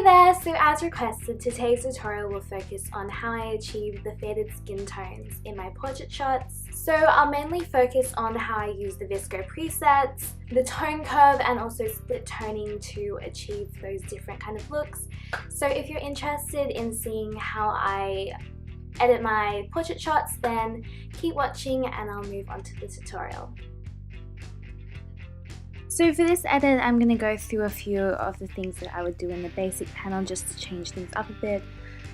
Hey there! So as requested, today's tutorial will focus on how I achieve the faded skin tones in my portrait shots. So I'll mainly focus on how I use the VSCO presets, the tone curve, and also split toning to achieve those different kind of looks. So if you're interested in seeing how I edit my portrait shots, then keep watching and I'll move on to the tutorial. So for this edit, I'm going to go through a few of the things that I would do in the basic panel just to change things up a bit.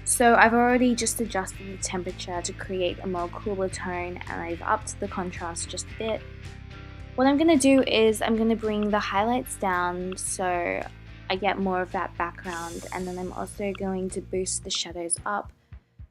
So I've already just adjusted the temperature to create a more cooler tone, and I've upped the contrast just a bit. What I'm going to do is I'm going to bring the highlights down so I get more of that background, and then I'm also going to boost the shadows up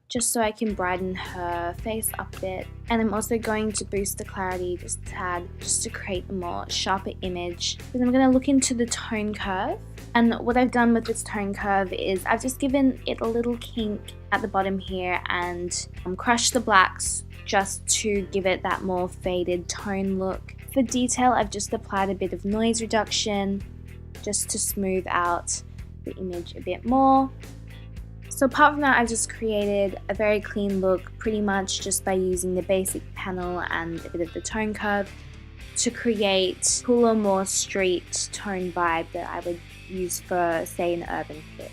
just so I can brighten her face up a bit. And I'm also going to boost the clarity just a tad, just to create a more sharper image. Then I'm going to look into the tone curve. And what I've done with this tone curve is I've just given it a little kink at the bottom here and crushed the blacks just to give it that more faded tone look. For detail, I've just applied a bit of noise reduction just to smooth out the image a bit more. So apart from that, I've just created a very clean look pretty much just by using the basic panel and a bit of the tone curve to create cooler, more street tone vibe that I would use for, say, an urban pic.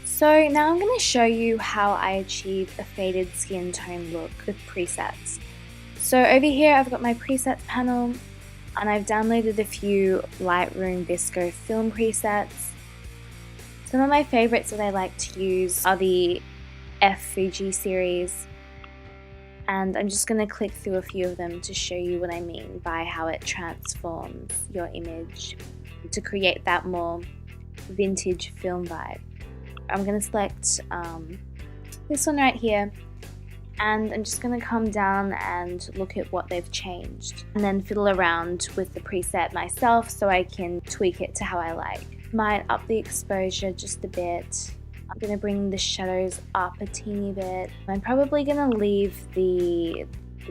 So now I'm going to show you how I achieve a faded skin tone look with presets. So over here I've got my presets panel and I've downloaded a few Lightroom VSCO film presets. Some of my favorites that I like to use are the F Fuji series, and I'm just going to click through a few of them to show you what I mean by how it transforms your image to create that more vintage film vibe. I'm going to select this one right here, and I'm just going to come down and look at what they've changed and then fiddle around with the preset myself so I can tweak it to how I like. Might up the exposure just a bit. I'm going to bring the shadows up a teeny bit. I'm probably going to leave the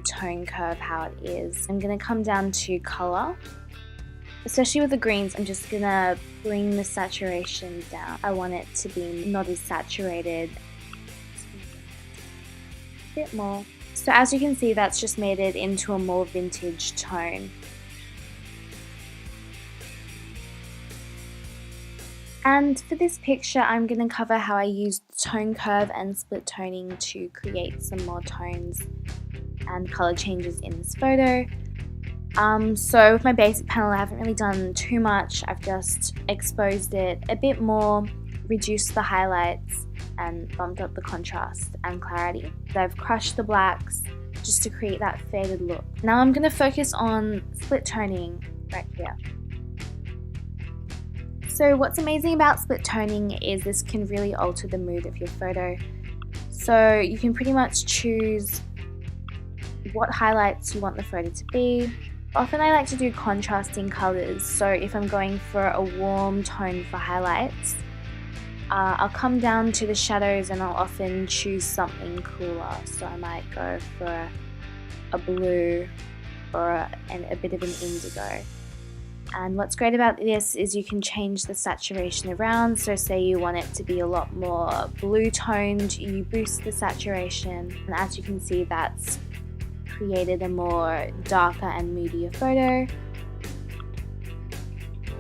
tone curve how it is. I'm going to come down to color. Especially with the greens, I'm just going to bring the saturation down. I want it to be not as saturated. A bit more. So as you can see, that's just made it into a more vintage tone. And for this picture, I'm going to cover how I used tone curve and split toning to create some more tones and color changes in this photo. So with my basic panel, I haven't really done too much. I've just exposed it a bit more, reduced the highlights, and bumped up the contrast and clarity. So I've crushed the blacks just to create that faded look. Now I'm going to focus on split toning right here. So what's amazing about split toning is this can really alter the mood of your photo. So you can pretty much choose what highlights you want the photo to be. Often I like to do contrasting colors, so if I'm going for a warm tone for highlights, I'll come down to the shadows and I'll often choose something cooler. So I might go for a blue or a bit of an indigo. And what's great about this is you can change the saturation around. So say you want it to be a lot more blue toned, you boost the saturation, and as you can see, that's created a more darker and moodier photo.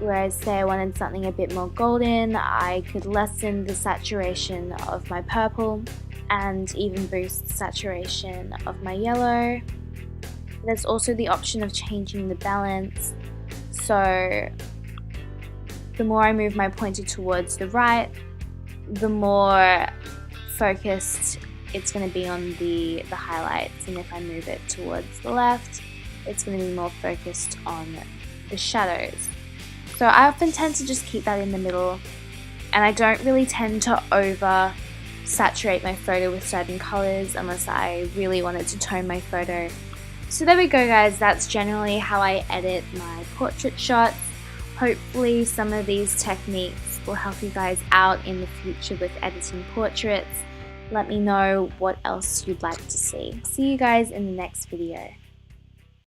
Whereas say I wanted something a bit more golden, I could lessen the saturation of my purple and even boost the saturation of my yellow. There's also the option of changing the balance. So the more I move my pointer towards the right, the more focused it's going to be on the highlights, and if I move it towards the left, it's going to be more focused on the shadows. So I often tend to just keep that in the middle, and I don't really tend to over saturate my photo with certain colors unless I really wanted to tone my photo. So there we go guys, that's generally how I edit my portrait shots. Hopefully some of these techniques will help you guys out in the future with editing portraits. Let me know what else you'd like to see. See you guys in the next video.